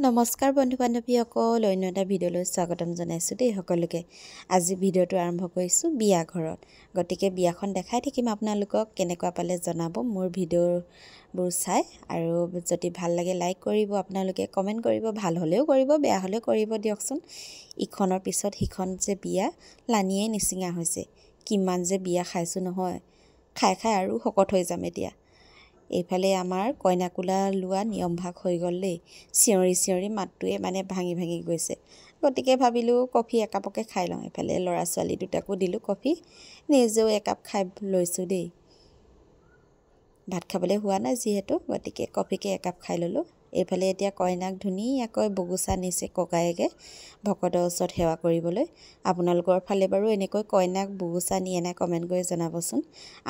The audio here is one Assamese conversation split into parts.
নমস্কাৰ বন্ধু বান্ধৱীসকল, অন্য এটা ভিডিঅ'লৈ স্বাগতম জনাইছোঁ দেই সকলোকে। আজি ভিডিঅ'টো আৰম্ভ কৰিছোঁ বিয়া ঘৰত। গতিকে বিয়াখন দেখাই থাকিম আপোনালোকক, কেনেকুৱা পালে জনাব মোৰ ভিডিঅ'বোৰ চাই। আৰু যদি ভাল লাগে লাইক কৰিব, আপোনালোকে কমেণ্ট কৰিব, ভাল হ'লেও কৰিব, বেয়া হ'লেও কৰিব দিয়কচোন। ইখনৰ পিছত সিখন যে বিয়া লানিয়ে নিচিঙা হৈছে। কিমান যে বিয়া খাইছোঁ নহয়, খাই খাই আৰু শকত হৈ যাম এতিয়া। এইফালে আমাৰ কইনা কোলা লোৱা নিয়মভাগ হৈ গ'ল দেই। চিঞৰি চিঞৰি মাতটোৱে মানে ভাঙি ভাঙি গৈছে। গতিকে ভাবিলোঁ কফি একাপকে খাই লওঁ। এইফালে ল'ৰা ছোৱালী দুটাকো দিলোঁ কফি, নিজেও একাপ খাই লৈছোঁ দেই। ভাত খাবলৈ হোৱা নাই যিহেতু, গতিকে কফিকে একাপ খাই ল'লোঁ। এইফালে এতিয়া কইনাক ধুনীয়াকৈ বগুচা নিছে ককায়েকে ভকতৰ ওচৰত সেৱা কৰিবলৈ। আপোনালোকৰ ফালে বাৰু এনেকৈ কইনাক বগুচা নিয়ে নাই কমেণ্ট কৰি জনাবচোন।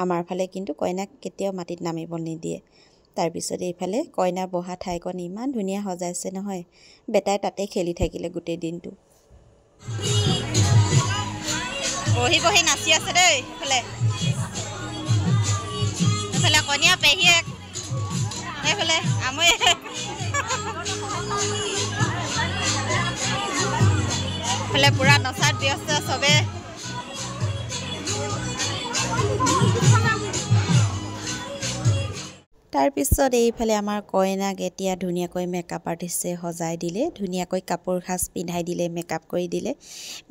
আমাৰ ফালে কিন্তু কইনাক কেতিয়াও মাটিত নামিব নিদিয়ে। তাৰপিছত এইফালে কইনা বহা ঠাইকণ ইমান ধুনীয়া সজাইছে নহয়, বেটাই তাতে খেলি থাকিলে গোটেই দিনটো। বহি বহি নাচি আছে দেই। এইফালে কইনা পেহীয়েক, এইফালে আমৈ এইফালে পূৰা নচাত ব্যস্ত চবে। তাৰপিছত এইফালে আমাৰ কইনাক এতিয়া ধুনীয়াকৈ মেকআপ আৰ্টিষ্টে সজাই দিলে, ধুনীয়াকৈ কাপোৰ সাজ পিন্ধাই দিলে, মেকআপ কৰি দিলে।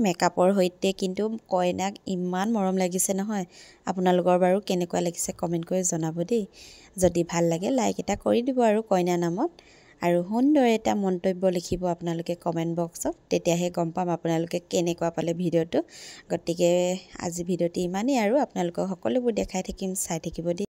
মেকআপৰ সৈতে কিন্তু কইনাক ইমান মৰম লাগিছে নহয়। আপোনালোকৰ বাৰু কেনেকুৱা লাগিছে কমেণ্ট কৰি জনাব দেই। যদি ভাল লাগে লাইক এটা কৰি দিব আৰু কইনা নামত, আৰু সুন্দৰ এটা মন্তব্য লিখিব আপোনালোকে কমেণ্ট বক্সত, তেতিয়াহে গম পাম আপোনালোকে কেনেকুৱা পালে ভিডিঅ'টো। গতিকে আজি ভিডিঅ'টো ইমানেই আৰু, আপোনালোকক সকলোবোৰ দেখাই থাকিম, চাই থাকিব দেই।